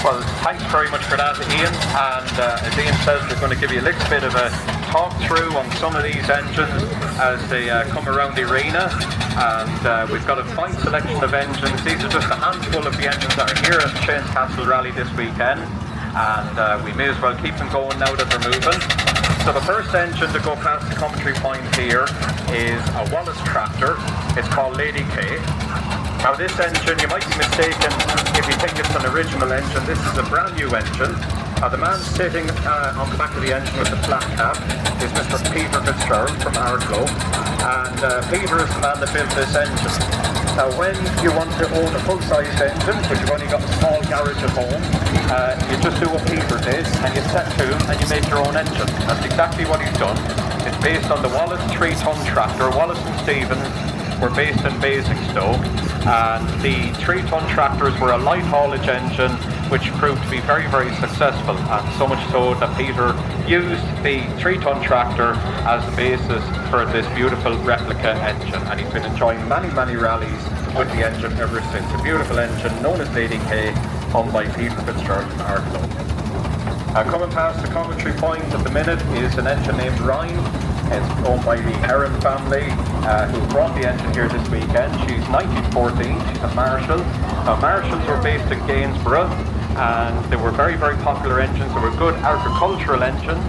Well, thanks very much for that, Ian. And as Ian says, we're going to give you a little bit of a talk through on some of these engines as they come around the arena. And we've got a fine selection of engines. These are just a handful of the engines that are here at the Shane's Castle Rally this weekend. And we may as well keep them going now that they're moving. So the first engine to go past the commentary point here is a Wallace tractor. It's called Lady K. Now this engine, you might be mistaken if you think it's an original engine. This is a brand new engine. The man sitting on the back of the engine with the flat cap is Mr. Peter Fitzgerald from Arklow. And Peter is the man that built this engine. Now when you want to own a full-sized engine, but you've only got a small garage at home, you just do what Peter did and you set to and you make your own engine. That's exactly what he's done. It's based on the Wallace 3-ton tractor. Wallace and Stevens were based in Basingstoke, and the 3-ton tractors were a light haulage engine which proved to be very, very successful, and so much so that Peter used the 3-ton tractor as the basis for this beautiful replica engine, and he's been enjoying many, many rallies with the engine ever since. A beautiful engine known as Lady K, owned by Peter Fitzgerald from Arklow. Coming past the commentary point at the minute is an engine named Rhine. It's owned by the Heron family, who brought the engine here this weekend. She's 1914, she's a Marshall. Now Marshalls were based in Gainsborough, and they were very, very popular engines. They were good agricultural engines,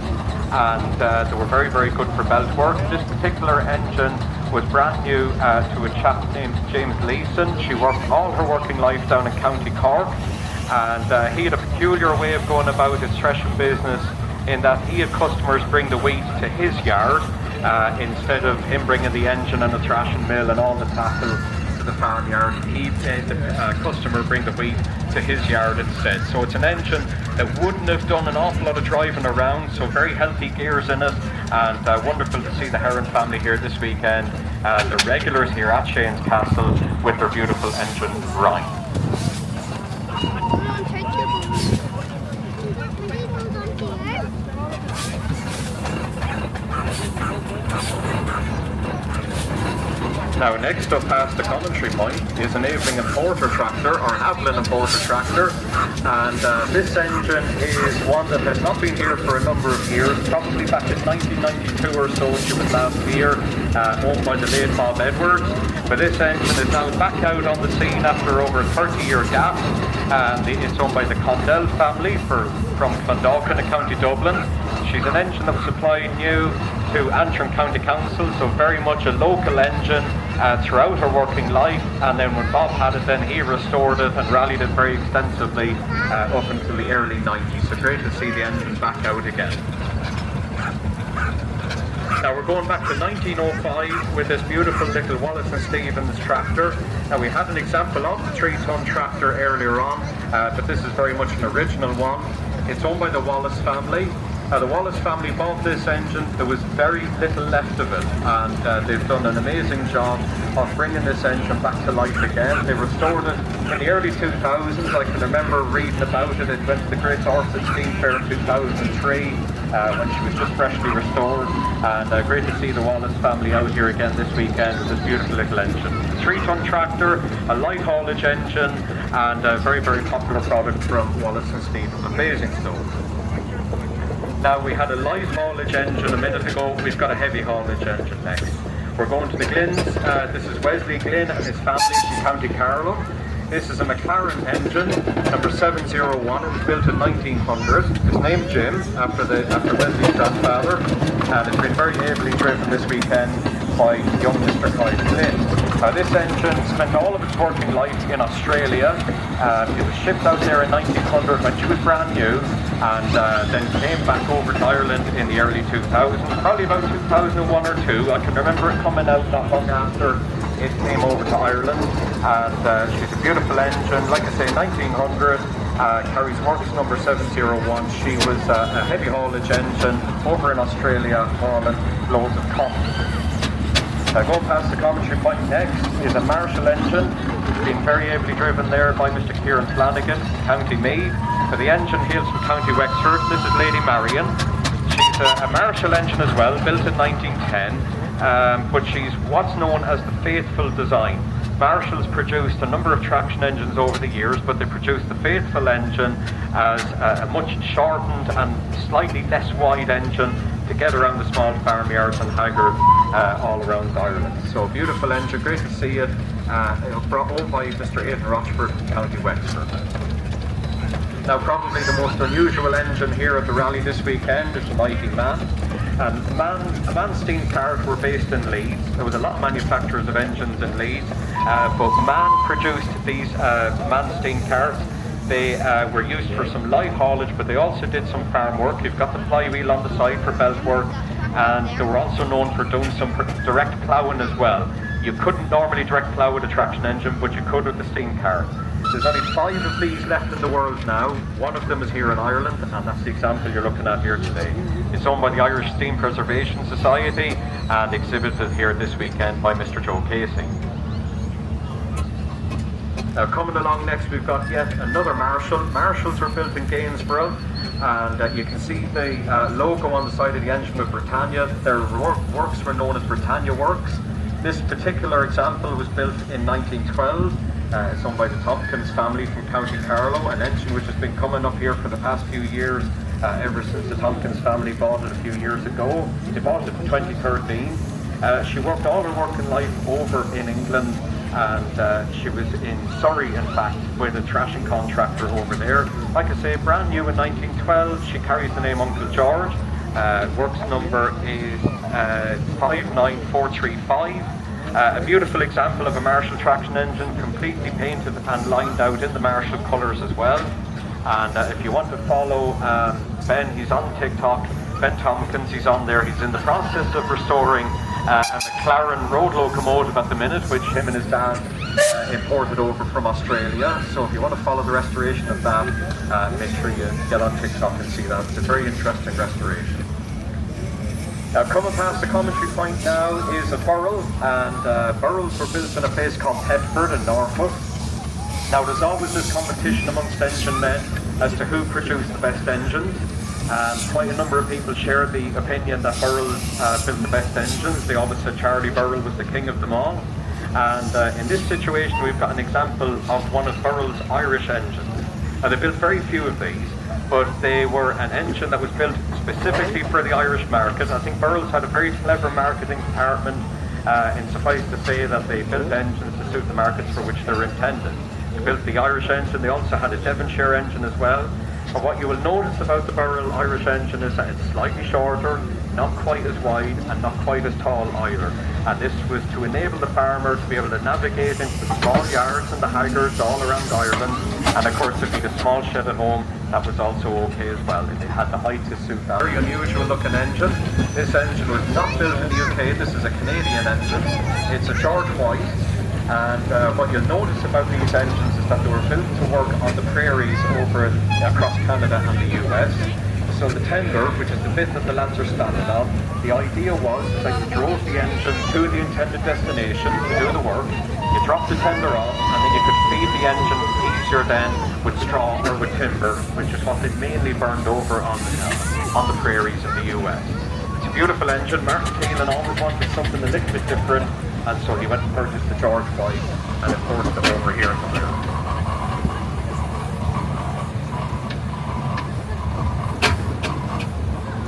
and they were very, very good for belt work. This particular engine was brand new to a chap named James Leeson. She worked all her working life down in County Cork, and he had a peculiar way of going about his threshing business, in that he had customers bring the wheat to his yard instead of him bringing the engine and the thrashing mill and all the tackle to the farmyard. He made the customer bring the wheat to his yard instead. So it's an engine that wouldn't have done an awful lot of driving around, so very healthy gears in it, and wonderful to see the Heron family here this weekend, the regulars here at Shane's Castle with their beautiful engine Rhine. Now next up past the commentary point is an Aveling and Porter tractor, or an Avalon and Porter tractor, and this engine is one that has not been here for a number of years, probably back in 1992 or so she was last here, owned by the late Bob Edwards. But this engine is now back out on the scene after over a 30-year gap, and it's owned by the Condell family from Clondalkin in County Dublin. She's an engine that was supplied new to Antrim County Council, so very much a local engine throughout her working life, and then when Bob had it, then he restored it and rallied it very extensively up until the early 90s. So great to see the engine back out again. Now we're going back to 1905 with this beautiful little Wallace and Stevens tractor. Now we had an example of the 3-ton tractor earlier on, but this is very much an original one. It's owned by the Wallace family. The Wallace family bought this engine. There was very little left of it, and they've done an amazing job of bringing this engine back to life again. They restored it in the early 2000s. I can remember reading about it. It went to the Great Orchard Steam Fair in 2003 when she was just freshly restored. And great to see the Wallace family out here again this weekend with this beautiful little engine. 3-ton tractor, a light haulage engine, and a very, very popular product from Wallace and Stevens. Amazing stuff. Now we had a light haulage engine a minute ago, we've got a heavy haulage engine next. We're going to the Glynns. This is Wesley Glynn and his family from County Carlow. This is a McLaren engine, number 701. It was built in 1900. It's named Jim after Wesley's grandfather, and it's been very ably driven this weekend by young Mr. Clive Glynn. This engine spent all of its working life in Australia. It was shipped out there in 1900 when she was brand new, and then came back over to Ireland in the early 2000s, probably about 2001 or 2. I can remember it coming out not long after it came over to Ireland, and she's a beautiful engine. Like I say, 1900, carries works number 701. She was a heavy haulage engine over in Australia hauling loads of cotton. Going past the commentary point next is a Marshall engine. It's been very ably driven there by Mr. Kieran Flanagan, County Meath. The engine hails from County Wexford. This is Lady Marion. She's a Marshall engine as well, built in 1910, but she's what's known as the faithful design. Marshall's produced a number of traction engines over the years, but they produced the faithful engine as a much shortened and slightly less wide engine to get around the small farmyards and haggards all around Ireland. So beautiful engine, great to see it. Brought home by Mr. Aidan Rochford, County Wexford. Now probably the most unusual engine here at the rally this weekend is the Mighty Man. A Man steam cars were based in Leeds. There was a lot of manufacturers of engines in Leeds, but Man produced these Man steam cars. They were used for some light haulage, but they also did some farm work. You've got the flywheel on the side for belt work, and they were also known for doing some direct ploughing as well. You couldn't normally direct plough with a traction engine, but you could with the steam car. There's only 5 of these left in the world now. One of them is here in Ireland, and that's the example you're looking at here today. It's owned by the Irish Steam Preservation Society and exhibited here this weekend by Mr. Joe Casey. Now coming along next, we've got yet another Marshall. Marshalls were built in Gainsborough, and you can see the logo on the side of the engine with Britannia. Their works were known as Britannia Works. This particular example was built in 1912. It's owned by the Tompkins family from County Carlow, an engine which has been coming up here for the past few years, ever since the Tompkins family bought it a few years ago. They bought it in 2013. She worked all her working life over in England, and she was in Surrey, in fact, with a threshing contractor over there. Like I say, brand new in 1912. She carries the name Uncle George. Works number is 59435. A beautiful example of a Marshall traction engine, completely painted and lined out in the Marshall colours as well. And if you want to follow Ben, he's on TikTok, Ben Tompkins, he's on there. He's in the process of restoring a McLaren road locomotive at the minute, which him and his dad imported over from Australia. So if you want to follow the restoration of that, make sure you get on TikTok and see that. It's a very interesting restoration. Now coming past the commentary point now is a burrell, and burrells were built in a place called Thetford in Norfolk. Now there's always this competition amongst engine men as to who produced the best engines, and quite a number of people shared the opinion that Burrell built the best engines. They always said Charlie Burrell was the king of them all. And in this situation we've got an example of one of Burrell's Irish engines. Now they built very few of these, but they were an engine that was built specifically for the Irish market. I think Burrell's had a very clever marketing department, and suffice to say that they built engines to suit the markets for which they're intended. They built the Irish engine, they also had a Devonshire engine as well. But what you will notice about the Burrell Irish engine is that it's slightly shorter, not quite as wide, and not quite as tall either. And this was to enable the farmer to be able to navigate into the small yards and the haggards all around Ireland And of course, if you had a small shed at home, that was also okay as well. It had the height to suit that. Very unusual looking engine. This engine was not built in the UK. This is a Canadian engine. It's a George White. And what you'll notice about these engines is that they were built to work on the prairies over across Canada and the US. So the tender, which is the bit that the lads are standing on, the idea was that you drove the engine to the intended destination to do the work, you drop the tender off, and then you could feed the engine easier then with straw or with timber, which is what they mainly burned over on the prairies in the US. It's a beautiful engine. Martin Keelan always wanted something a little bit different, and so he went and purchased the George White, and of course the over here in the middle.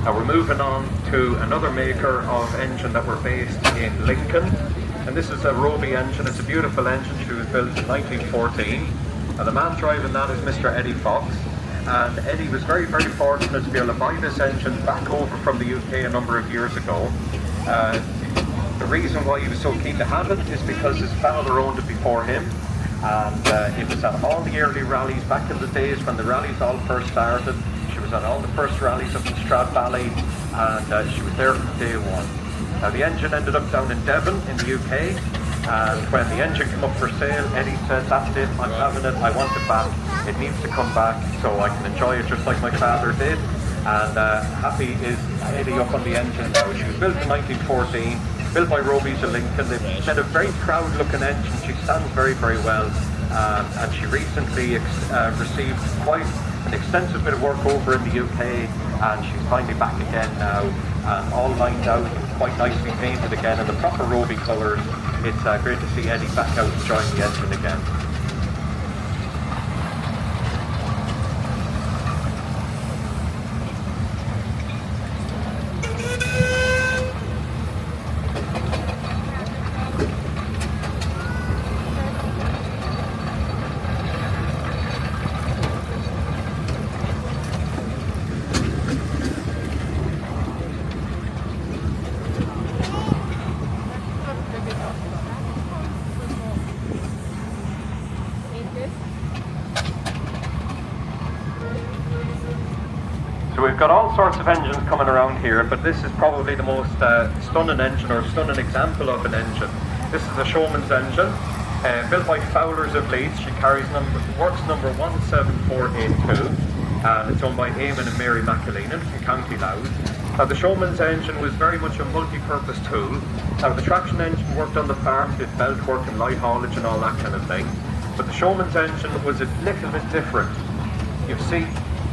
Now we're moving on to another maker of engine that were based in Lincoln, and this is a Roby engine. It's a beautiful engine. She was built in 1914, and the man driving that is Mr. Eddie Fox. And Eddie was very, very fortunate to be able to buy this engine back over from the UK a number of years ago. The reason why he was so keen to have it is because his father owned it before him, and it was at all the early rallies back in the days when the rallies all first started. She was at all the first rallies up in Strat Valley, and she was there from day one. Now the engine ended up down in Devon in the UK, and when the engine came up for sale, Eddie said, "That's it, I'm having it, I want it back. It needs to come back so I can enjoy it just like my father did." And happy is Eddie up on the engine now. She was built in 1914, built by Roby's of Lincoln. They've made a very proud looking engine. She stands very, very well, and she recently received quite an extensive bit of work over in the UK, and she's finally back again now, and all lined out, quite nicely painted again in the proper Roby colours. It's great to see Eddie back out enjoying the engine again. So we've got all sorts of engines coming around here, but this is probably the most stunning engine, or stunning example of an engine. This is a Showman's engine, built by Fowler's of Leeds. She carries works number 17482, and it's owned by Eamon and Mary McAleenan from County Louth. Now the Showman's engine was very much a multi-purpose tool. Now the traction engine worked on the farm, did belt work and light haulage and all that kind of thing, but the Showman's engine was a little bit different. You see,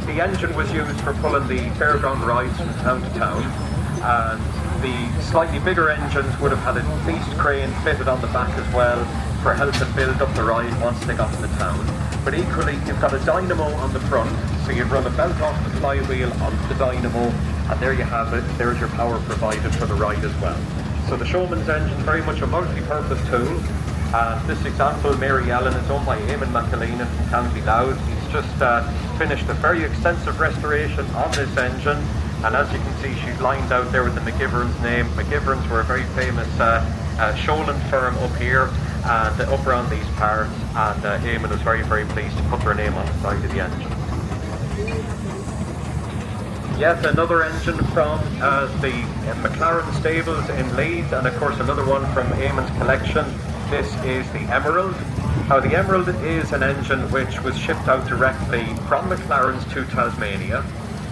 the engine was used for pulling the fairground rides from town to town, and the slightly bigger engines would have had a beast crane fitted on the back as well for helping build up the ride once they got to the town. But equally, you've got a dynamo on the front, so you'd run a belt off the flywheel onto the dynamo, and there you have it. There's your power provided for the ride as well. So the Showman's engine is very much a multi-purpose tool. And this example, Mary Ellen, is owned by Eamon McAleenan from County Louth. He's just finished a very extensive restoration on this engine, and as you can see, she's lined out there with the McGivern's name. McGivern's were a very famous Shoreland firm up here and up around these parts, and Eamon was very, very pleased to put their name on the side of the engine. Yet another engine from the McLaren stables in Leeds, and of course another one from Eamon's collection. This is the Emerald. Now the Emerald is an engine which was shipped out directly from McLaren's to Tasmania.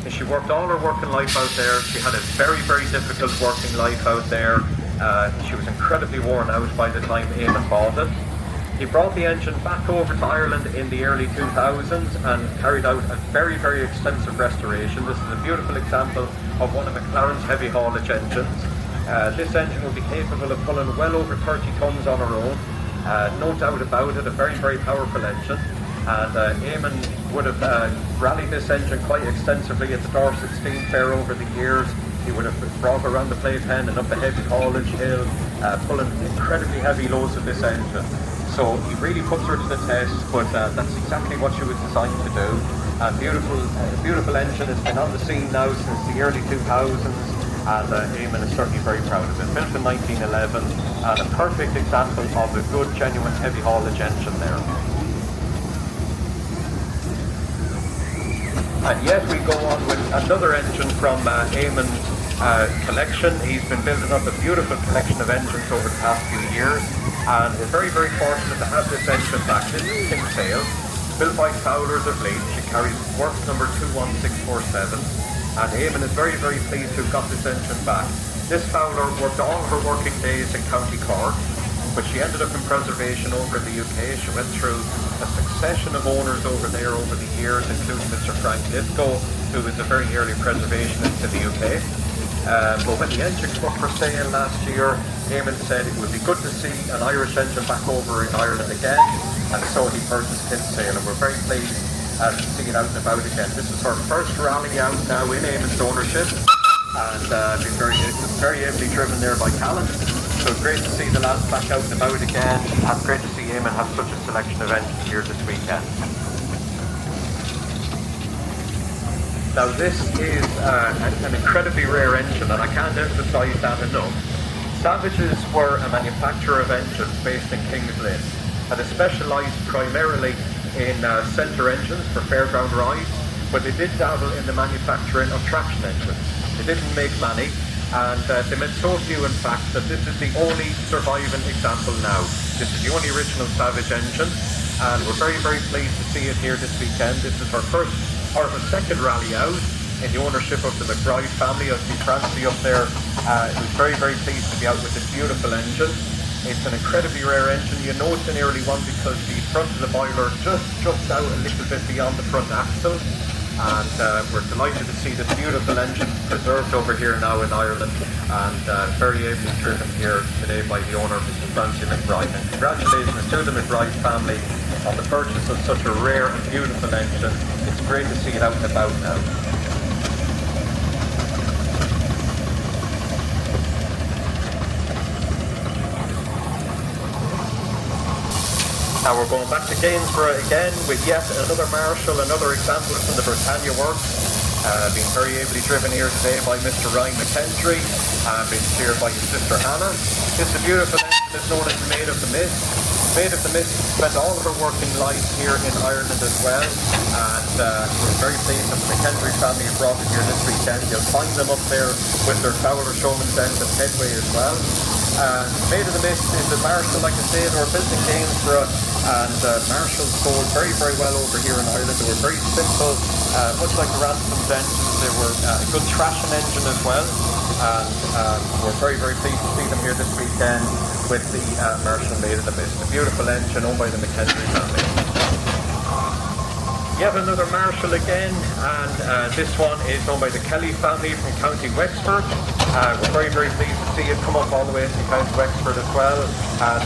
And she worked all her working life out there. She had a very, very difficult working life out there. She was incredibly worn out by the time Eamon bought it. He brought the engine back over to Ireland in the early 2000s and carried out a very, very extensive restoration. This is a beautiful example of one of McLaren's heavy haulage engines. This engine will be capable of pulling well over 30 tons on her own. No doubt about it, a very, very powerful engine. And Eamon would have rallied this engine quite extensively at the Dorset Steam Fair over the years. He would have brought her around the playpen and up the heavy haulage hill, pulling incredibly heavy loads of this engine. So he really puts her to the test, but that's exactly what she was designed to do. A beautiful engine. It's been on the scene now since the early 2000s. And Eamon is certainly very proud of it. Built in 1911, and a perfect example of a good, genuine heavy haulage engine there. And yet we go on with another engine from Eamon's collection. He's been building up a beautiful collection of engines over the past few years, and we're very, very fortunate to have this engine back. This is Kinsale, built by Fowlers of Leeds. She carries work number 21647, and Eamon is very, very pleased to have got this engine back. This Fowler worked all her working days in County Cork, but she ended up in preservation over in the UK. She went through a succession of owners over there over the years, including Mr. Frank Lithgow, who was a very early preservationist in the UK. But when the engine came up for sale last year, Eamon said it would be good to see an Irish engine back over in Ireland again, and so he purchased Kinsale, and we're very pleased to see it out and about again. This is her first rally out now in Eamon's ownership, and been very ably driven there by Callan. So it's great to see the lads back out and about again, and it's great to see Eamon have such a selection of engines here this weekend. Now this is an incredibly rare engine, and I can't emphasise that enough. Savages were a manufacturer of engines based in Kings Lynn, and they specialised primarily in centre engines for fairground rides, but they did dabble in the manufacturing of traction engines. They didn't make many, and they made so few in fact that this is the only surviving example now. This is the only original Savage engine, and we're very, very pleased to see it here this weekend. This is our second rally out in the ownership of the McBride family. I see Francie up there, who's very, very pleased to be out with this beautiful engine. It's an incredibly rare engine. You know it's an early one because the front of the boiler just juts out a little bit beyond the front axle. And we're delighted to see this beautiful engine preserved over here now in Ireland, and very ably driven here today by the owner, Mrs. Francie McBride. And congratulations to the McBride family on the purchase of such a rare and beautiful engine. It's great to see it out and about now. Now we're going back to Gainsborough again with yet another Marshall, another example from the Britannia works. Being very ably driven here today by Mr. Ryan McKendry, being steered by his sister Hannah. This is a beautiful engine that's known as the Maid of the Mist. Maid of the Mist spent all of her working life here in Ireland as well, and we're very pleased that the McKendry family have brought it here this weekend. You'll find them up there with their Fowler Showman's End and Headway as well. Maid of the Mist is a Marshall, like I say, they were built in Gainsborough, and Marshalls sold very, very well over here in Ireland. They were very simple, much like the Ransom's engines. They were a good thrashing engine as well, and we're very, very pleased to see them here this weekend with the Marshall Maid of the Mist, a beautiful engine owned by the McKendry family. Yet another Marshall again, and this one is owned by the Kelly family from County Wexford. We're very, very pleased to see it come up all the way to County Wexford as well.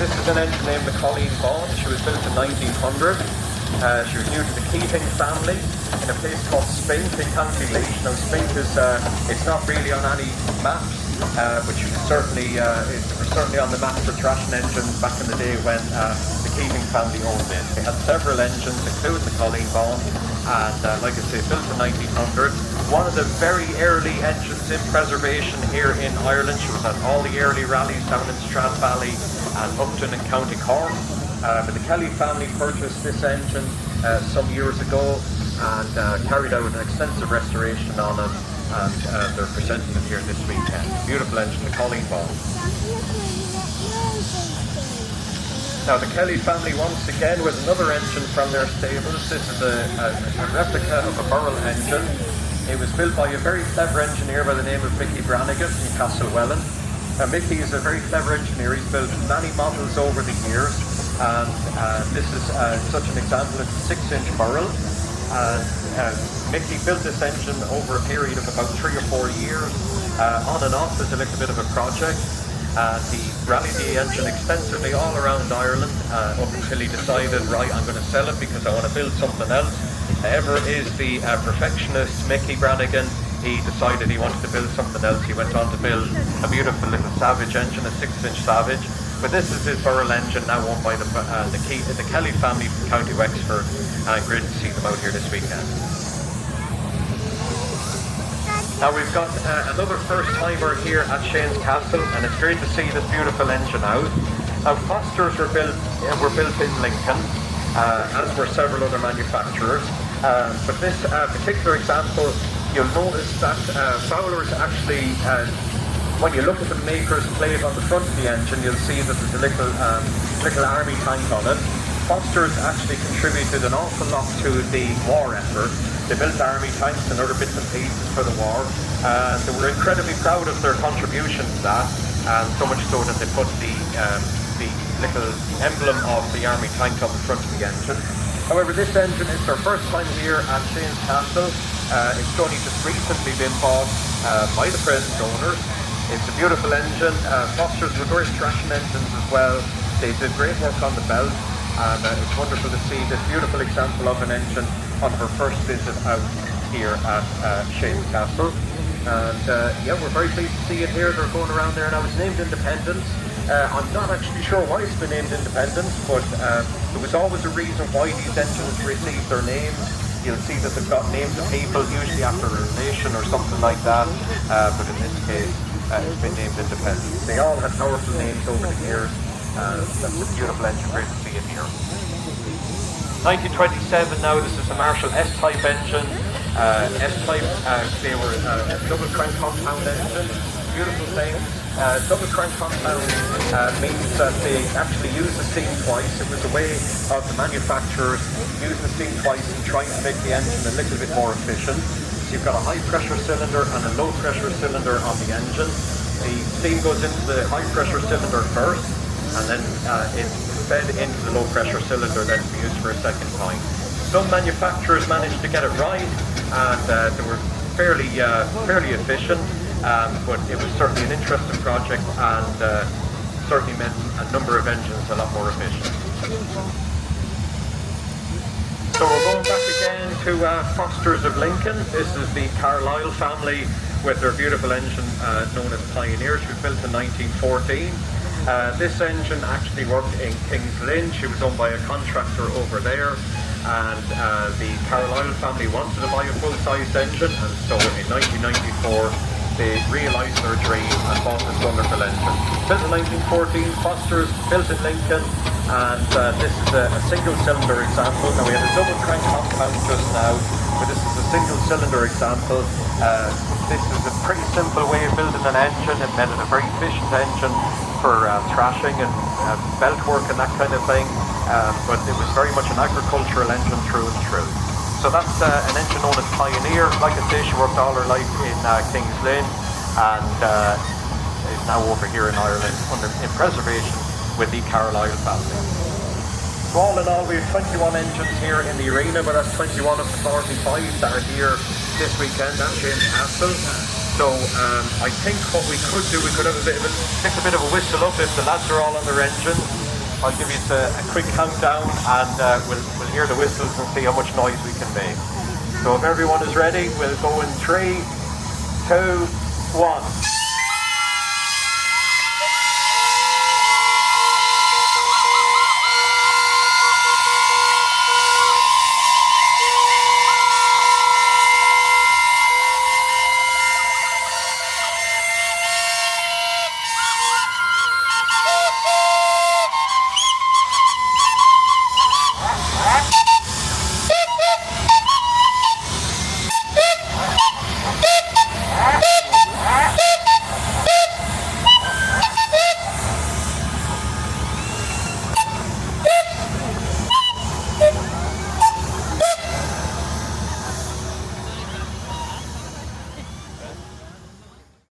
This is an engine named the Colleen Vaughan. She was built in 1900. She was new to the Keating family in a place called Spink in County Laois. Now Spink is it's not really on any maps, but you can certainly it was certainly on the map for thrashing engines back in the day when the Keating family owned it. They had several engines, including the Colleen Vaughan, and like I say, built in 1900. One of the very early engines in preservation here in Ireland. She was at all the early rallies down in Strathvalley and Upton in County Cork. But the Kelly family purchased this engine some years ago and carried out an extensive restoration on it, and they're presenting it here this weekend. Beautiful engine, the Colleen Vaughan. Now the Kelly family once again with another engine from their stables. This is a replica of a Burrell engine. It was built by a very clever engineer by the name of Mickey Brannigan from Castlewellan. Now Mickey is a very clever engineer. He's built many models over the years, and this is such an example. It's a 6-inch Burrell, and Mickey built this engine over a period of about 3 or 4 years, on and off as a little bit of a project. He rallied the engine extensively all around Ireland up until he decided, right, I'm going to sell it because I want to build something else. Ever is the perfectionist Mickey Brannigan. He decided he wanted to build something else. He went on to build a beautiful little Savage engine, a 6-inch Savage. But this is his Burrell engine, now owned by the Kelly family from County Wexford, and great to see them out here this weekend. Now we've got another first timer here at Shane's Castle, and it's great to see this beautiful engine out. Now Fosters were built in Lincoln, as were several other manufacturers. But this particular example, you'll notice that Fowler's actually, when you look at the maker's plate on the front of the engine, you'll see that there's a little army tank on it. Foster's actually contributed an awful lot to the war effort. They built army tanks and other bits and pieces for the war. They were incredibly proud of their contribution to that, and so much so that they put the little emblem of the army tank on the front of the engine. However, this engine is their first time here at Shane's Castle. It's only just recently been bought by the present owners. It's a beautiful engine. Foster's were very threshing engines as well. They did great work on the belt, and it's wonderful to see this beautiful example of an engine on her first visit out here at Shane's Castle. And yeah, we're very pleased to see it here. They're going around there now. It's named Independence. I'm not actually sure why it's been named Independence, but there was always a reason why these engines received their names. You'll see that they've got names of people, usually after a relation or something like that, but in this case, it's been named Independence. They all had powerful names over the years. That's a beautiful engine, great to see it here. 1927 now, this is a Marshall S-type engine. S-type, they were a double crank compound engine, beautiful thing. Double crank compound means that they actually use the steam twice. It was a way of the manufacturers using the steam twice and trying to make the engine a little bit more efficient. So you've got a high pressure cylinder and a low pressure cylinder on the engine. The steam goes into the high pressure cylinder first, and then it's fed into the low pressure cylinder then to be used for a second time. Some manufacturers managed to get it right, and they were fairly efficient. But it was certainly an interesting project, and certainly made a number of engines a lot more efficient. So we're going back again to Foster's of Lincoln. This is the Carlisle family with their beautiful engine known as Pioneer. She was built in 1914. This engine actually worked in King's Lynn. She was owned by a contractor over there, and the Carlisle family wanted to buy a full-sized engine, and so in 1994 they realised their dream and bought this wonderful engine. Built in 1914, Foster's, built in Lincoln, and this is a single cylinder example. Now we had a double crank compound just now, but this is a single cylinder example. This is a pretty simple way of building an engine. It made it a very efficient engine for thrashing and belt work and that kind of thing, but it was very much an agricultural engine through and through. So that's an engine known as Pioneer. Like I say, she worked all her life in King's Lynn, and is now over here in Ireland in preservation with the Carlisle family. So all in all, we have 21 engines here in the arena, but that's 21 of the 45 that are here this weekend at Shane's Castle. So I think what we could do, we could have take a bit of a whistle up if the lads are all on their engines. I'll give you a quick countdown, and we'll hear the whistles and see how much noise we can make. So if everyone is ready, we'll go in 3, 2, 1.